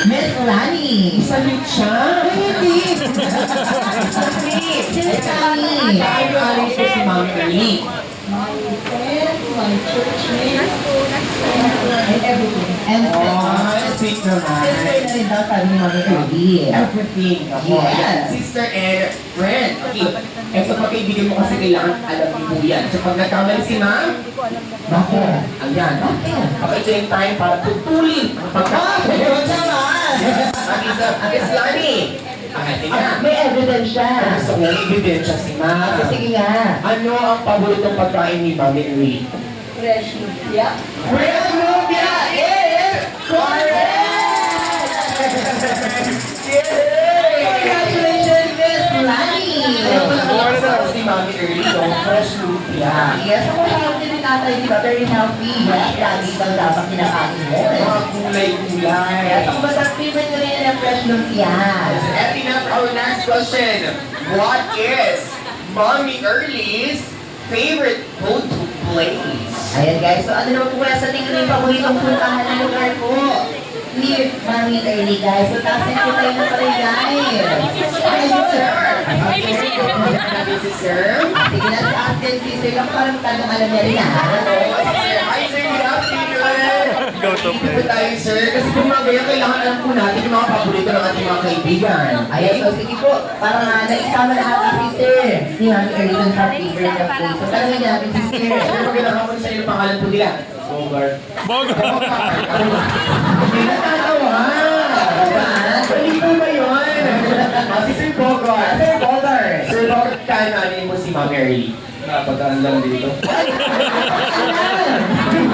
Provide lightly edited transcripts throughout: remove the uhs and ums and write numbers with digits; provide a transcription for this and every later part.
Miss Lani. Salute siya. Ay, hindi. Miss Lani. Ano siya si Ma'am Ernie? My friend, my church mate, and everything. And Sweet sister naman. na rin daw sabi ni Mami Kirby. Everything. Ako. Yes. Sister and friend. Okay. Ito pa kaibigan mo kasi kailangan alam ni po yan. So pag nagkamali si Ma'am, Bakit? ayan. Bakit? Okay, ito yung time para tutulin ang pagkakamali. Huwag naman! Miss Lani. Tingnan. May evidence siya. Gusto ko ebidensya si Ma'am. Sige nga. Ano ang paboritong pagkain ni Mami Ernie? Fresh lumpia. Red Lumpia is correct! Yay! Congratulations, Miss Lani! Si Mami Ernie, yung fresh lumpia. Yes, ako healthy din tatay, di ba? Very healthy. Yes, lagi bang dapat kinakain mo. Mga gulay-gulay. Yes, ako ba favorite ko rin ang fresh lumpia? And enough our next question. What is Mommy Ernie's favorite go-to place? Ayan guys, so ano naman po kaya sa tingin yung paboritong puntahan ng lugar ko? Ni Mami Ernie guys. So tasin ko tayo na pala guys. Ay, sir! Sir? Sige na si Aston Sister lang parang tagang alam niya rin ha. Hi, sir. Good afternoon. Thank you po tayo, sir. Kasi kung mga ganyan, kailangan alam po natin yung mga paborito ng ating mga kaibigan. Ayan, so sige po, parang naisama lahat ang sister ni Mami Ernie dun sa favorite na place. So tanongin niya natin sister. Sir, magandang hapon sa inyo pangalan po nila. Bogart. Hindi natatawa. Pwede po ba yun? Si Sir Bogart. Sir Bogart. Sir Bogart, kananin mo si Ma'am Ernie. Napadaan lang dito.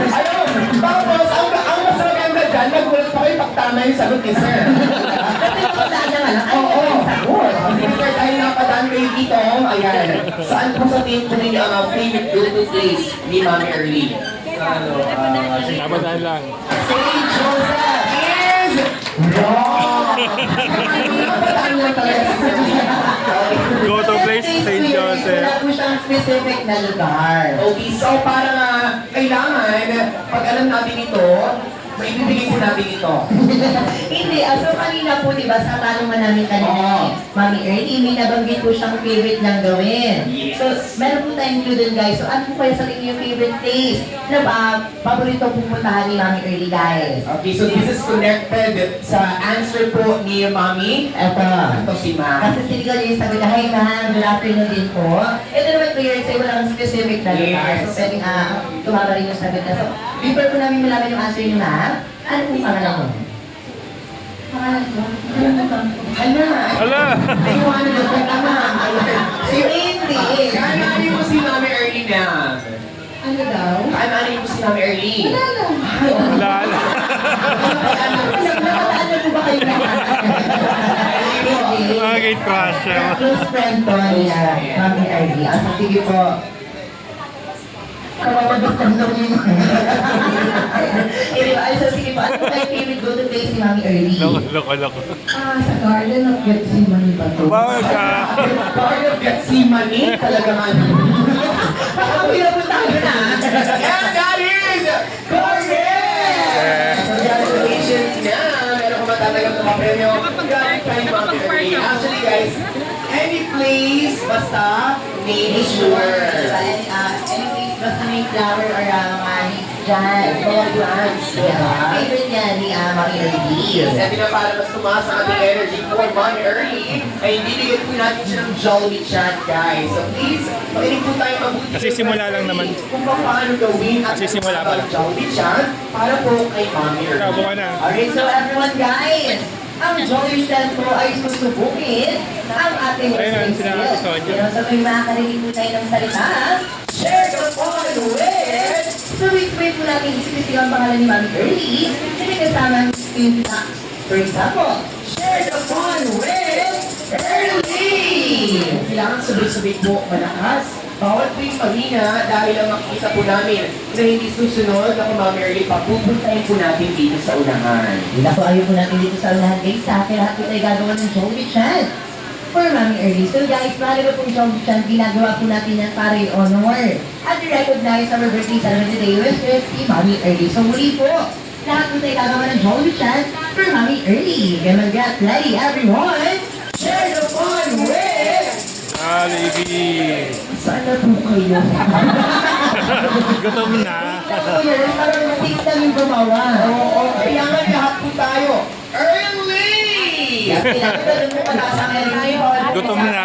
Ayun! Tapos, ang mas maganda dyan, nagulat pa kayo pag tama yung sagot ni Sir. Kasi napadaan na nga lang, ay, Oo. sagot. Sige sir, dahil napadaan kayo dito, ayan. Saan po sa tingin po ninyo ang favorite go-to place ni Mami Ernie? Napadaan lang. St. Joseph is wrong! Napadaan lang talaga si Sir. Go to place, St. Joseph. Wala po siyang specific na lugar. Okay, so para nga kailangan, pag alam natin ito, maibibigay po natin ito. Hindi, so kanina po, di ba, sa tanungan namin kanina, Mami Ernie, may nabanggit po siyang favorite niyang gawin. Yes. So, meron po tayong clue dun, guys. So, ano po kaya sa tingin yung favorite place na paborito pupuntahan ni Mami Ernie, guys? Okay, so this is connected sa answer po ni Mami. Ito si Ma. Kasi sinigal niya yung sagot na, hi ma'am, good afternoon din po. Ito naman po yun, say walang specific na lugar. Yes. So, pwedeng tumama rin yung sagot na. So, before po namin malaman yung answer niyo, ma'am, ano pong pangalan mo? Pangalan ko? Hala! Ala! Naiwanan na ba tama? So, Hindi. kaananin mo si Mami Ernie na. Ano daw? Kaananin mo si Mami Ernie. Wala lang. Wala na. Ano po ba kayo lahat? Hindi. Mga gate crusher. Close friend po ni Mami Ernie. So, sige po. Kamababas ka nung yun. Anyway, so sige po. Ano po kayo favorite go-to place ni Mami Ernie? Loko. Sa Garden of Gethsemane ba to? Bawal ka. Part of Gethsemane, talaga nga. Baka pinapuntahan nyo na. Yeah, that is correct! Congratulations na! Meron ko matatagal na premyo. Galing kay Mami Ernie. Actually guys, any place, basta name sure. Anyways, basta may flower or mga leaves dyan. Mga plants, diba? Favorite niya ni Mami Ernie. Yes, at para mas tumaas ang ating energy for Mami Ernie, ay bibigyan po natin siya ng Jolly Chat, guys. So please, makinig po tayo mabuti. Kasi simula lang naman. Kung paano gawin at Kasi simula pa lang. Jolly Chat para po kay Mami Ernie. Bravo ka na. Alright, so everyone guys, ang Jolly Chat po ay susubukin ang ating Ayun, listening sinabi skills. ko sa inyo. So may makakarinig po tayo ng salita. Share the fun with! So wait po natin isipin ang pangalan ni Mami Ernie. Hindi kasama ang yung facts. For example, share the fun with Ernie! Kailangan sabay-sabay po malakas. Bawat po yung pamina dahil ang makikita po namin na hindi susunod na kung Mami Ernie, papupuntahin po natin dito sa unahan. Wala po ayaw po natin dito sa unahan guys. Sa akin lahat po tayo gagawa ng Jolly Chat for Mami Ernie. So guys, mahalaga pong Jolly Chat, ginagawa po natin yan para i-honor at i-recognize our birthday celebrity today, which is si Mami Ernie. So muli po, lahat po tayo gagawa ng Jolly Chat for Mami Early. Gonna get ready, everyone. Share the fun with... Jollibee. Sana po kayo. Gutom na. Parang mistakes namin gumawa. Oo, kailangan lahat po tayo. Early! Gutom na.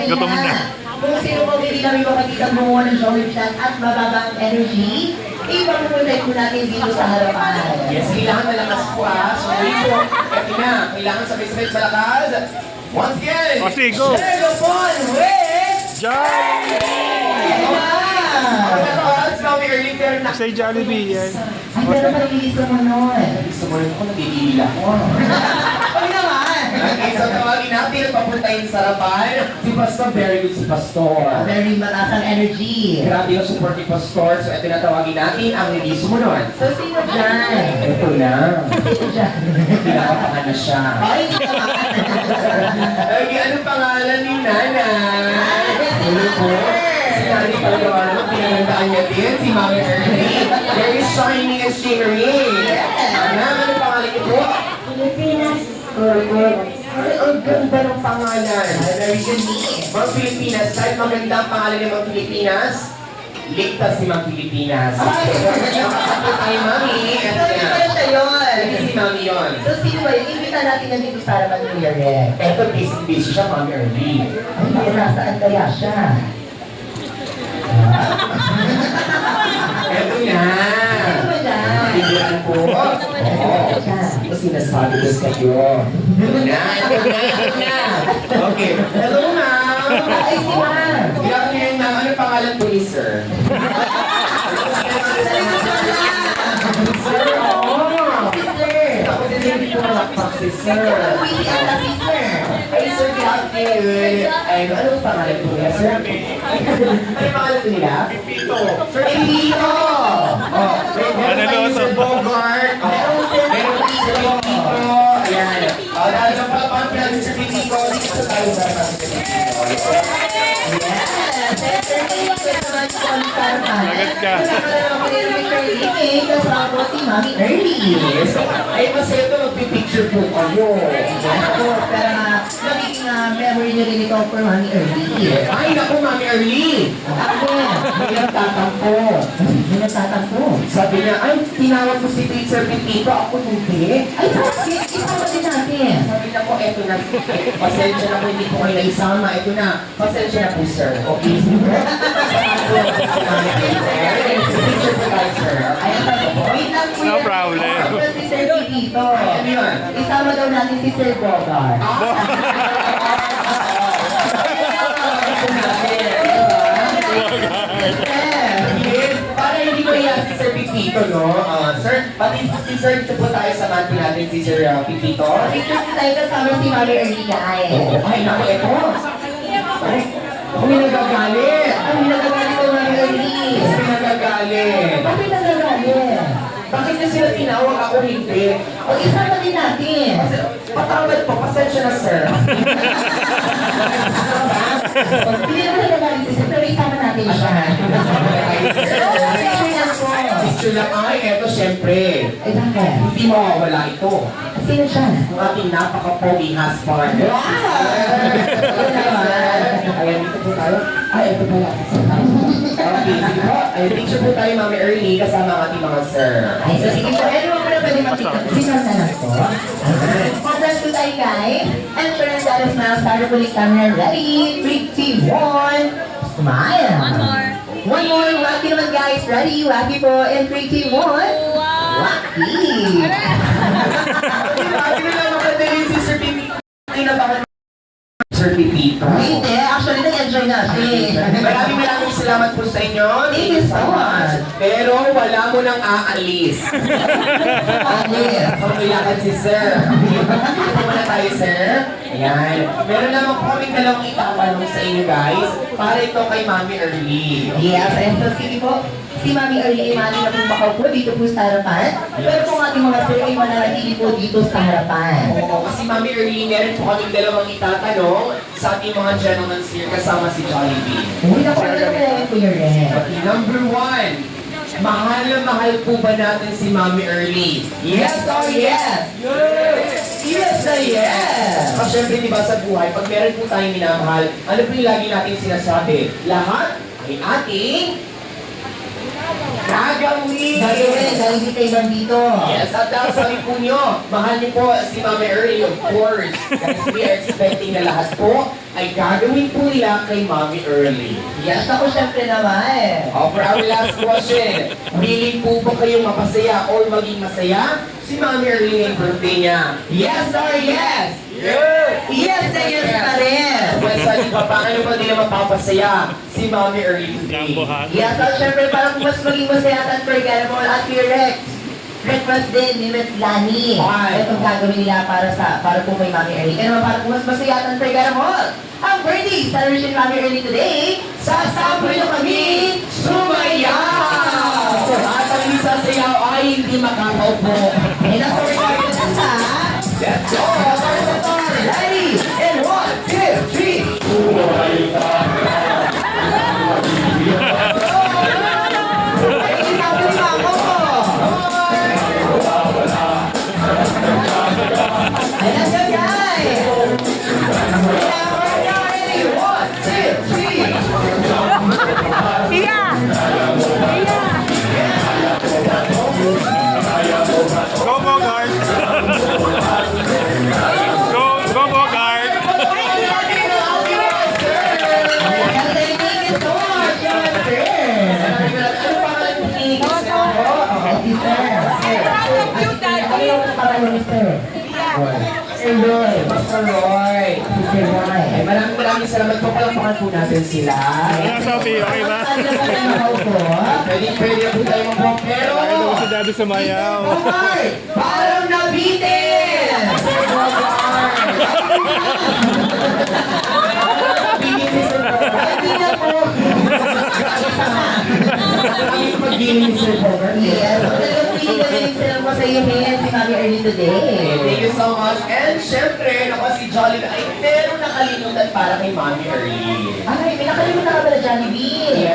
Gutom na. Kung sino po hindi namin makakita gumawa ng show with chat at mababa ang energy, ipapupunay po natin dito sa harapan. Yes, kailangan malakas po ah. So, wait po. Ito na. Kailangan sabay-sabay malakas. Once again, O, sige, go. share the fun with... Jollibee. Malakas, Mami Early, pero na... Say Jollibee yan. Ay, pero malilis mo nun. Gusto mo rin ako, nagigil ako. Ay naman! Okay, so tawagin natin, papuntahin sa harapan. Si Pastor, very good si Pastor. Very mataas ang energy. Grabe yung support ni Pastor. So, ito na tawagin natin ang hindi sumunod. So, sino dyan? Ito na. Sino dyan? Pinakapangan na siya. Ay, hindi naman. Okay, anong pangalan ni Nanay? Hello po. Si Nanay Palawan, pinagandaan niya din, si Mami Ernie. Very shiny and shimmery. Anong pangalan niyo po? Pilipinas. Ay, ang ganda ng pangalan. Very unique. Mga Pilipinas, kahit maganda ang pangalan ng mga Pilipinas, ligtas si mga Pilipinas. Nakakapit tayo, Mami. So, hindi pa siya yun. Hindi si Mami yun. So, sino ba yun? Imbita natin na dito sa harapan ng Year Eto, busy siya, Mami Ernie. Ay, nasaan kaya siya? Eto na. Sino ba dyan? Bigyan po. Oo. Ito sinasabi ko sa iyo. Ito na. Okay. Hello, ma'am. Ay, si Ma'am. Good afternoon, ma'am. Ano pangalan po ni sir? Sir, oo. Sister. Ako din hindi ko malakpak si sir. Witty ang na sister. Ay, sir, good afternoon. Ay, anong pangalan po niya, sir? Ano pangalan po nila? Pipito. Sir Pipito. Oh, Ano daw, Sir Bogart. Oh, meron po si Sir Pipito. Ayan. Dahil sa palapakan po natin Sir Pipito, dito sa tayo sa Sir Pipito. Yes. Thank you naman po ang sarpan. Agad ka. Kasama ko din ni Sir Ike, kasama ko si Mami Early. Yes. Ay, masaya ito, magpipicture po kayo. Ako, pero magiging memory niyo rin ito for Mami Early. Ay, naku, Mami Early. Ako, May nagtatampo. may nagtatampo. Sabi niya, ay, tinawag ko si Sir Pipito, ako hindi. Ay, bakit? Isama din natin. Sabi niya po, eto na, pasensya na po, hindi po kayo naisama. Ito na, pasensya na po, sir. Okay, sir. Picture po tayo, sir. Ay, wait lang po No yan. problem. Ako si Sir Pipito. Ano yun? Isama daw natin si Sir Bogart. Yes, para hindi ko iya si Sir Pipito, no? Sir, pati si Sir, dito po tayo sa manto natin si Sir Pipito. Picture po tayo kasama si Mami Early guys. Ay, naku, eto. Ay, ako may nagagalit. Ang nagagalit ko Mami Early. Yes, may nagagalit. Bakit nagagalit? Bakit niya sila tinawag ako hindi? O isama din natin. Kasi, patawad po, pasensya na, sir. Hindi naman nagagalit si Sir, pero isama natin siya. Picture lang po. Picture lang, ay, eto, syempre. Ay, bakit? Hindi mawawala ito. Sino siya? Ang ating napaka-pogi husband. Wow! Ayan, dito po tayo. Ay, ito pala. Okay, sige po. Ay, picture po tayo, Mami Ernie, kasama ang ating mga sir. Ay, so sige po, ano mo na pwede makikita? Sino na lang po? Congrats po tayo guys. And sure na tayo smile. Start po ulit camera. Ready? 3, 2, 1. Smile. One more. One more. Wacky naman guys. Ready? Wacky po. In 3, 2, 1. Wacky. Grabe na lang makadalhin si Sir Pipito. Kinabahan Sir Pipito. Hindi. Actually, nag-enjoy na siya. Maraming salamat po sa inyo. Thank you so much. Pero wala mo nang aalis. Yes. Pagkailangan si Sir. Dito muna tayo, Sir. Ayan. Meron naman po kaming dalawang itatanong sa inyo, guys. Para ito kay Mami Early. Yes, and so sige po, si Mami Early Mami na po makaupo dito po sa harapan. Pero kung ating mga sir ay mananatili po dito sa harapan. Oo, kasi Mami Early, meron po kaming dalawang itatanong sa ating mga gentlemen here kasama si Jollibee. Uy, naku, ano naman po yung red? Okay, number 1. Mahal na mahal po ba natin si Mami Early? Yes or yes? syempre, di ba sa buhay, pag meron po tayong minamahal, ano po yung lagi nating sinasabi? Lahat ay ating gagawin. Gagawin, dahil hindi kayo nandito. Yes, at dahil sabi po nyo, mahal niyo po si Mami Early, of course. Guys, we are expecting na lahat po ay gagawin po nila kay Mami Early. Yes, ako syempre naman. For our last question, willing po ba kayong mapasaya or maging masaya si Mami Early ngayong birthday niya? Yes or yes? Yes na yes pa rin. Well, sabi pa, paano ba nila mapapasaya si Mami Early today? Lambohan. Yes, at syempre para mas maging masaya at unforgettable at your Rex. Breakfast din ni Miss Lani. Ay. Itong gagawin nila para po kay Mami Early. Kaya naman para po mas masaya at unforgettable. Ang birthday celebration ni Mami Early today, sasaboy na kami sumayaw! At ang isa sayaw ay hindi makakaupo. Ina-forget na sa Let's go! Ready? And 1, 2, 3. Ay, sabi ni Mama ko. Ay, let's go, guys. Ready? 1, 2, 3. Go, Bogart! Go, Bogart! Thank you so much, yes, sir. Ano pangalan mo ni Yes, sir. Ano yung pangalan ni sir? Sir Roy. Pastor Roy. Sir Roy. Ay, maraming salamat po. Palakpakan po natin sila. Ano sabi? Okay ba? Pwede po tayo mag-walk. Pero, Bakit ako si Daddy sumayaw? Omar, parang nabitin! Nabitin si Sir Bogart. Hindi na po. Ang pag-giling ni Sir Bogart. Yes, so talagang pinagaling silang masayahin si Mami Early today. Thank you so much. And syempre, naku si Jolly ay meron nakalimutan para kay Mami Early. Ay, may nakalimutan ka pala, Jollibee. Yes,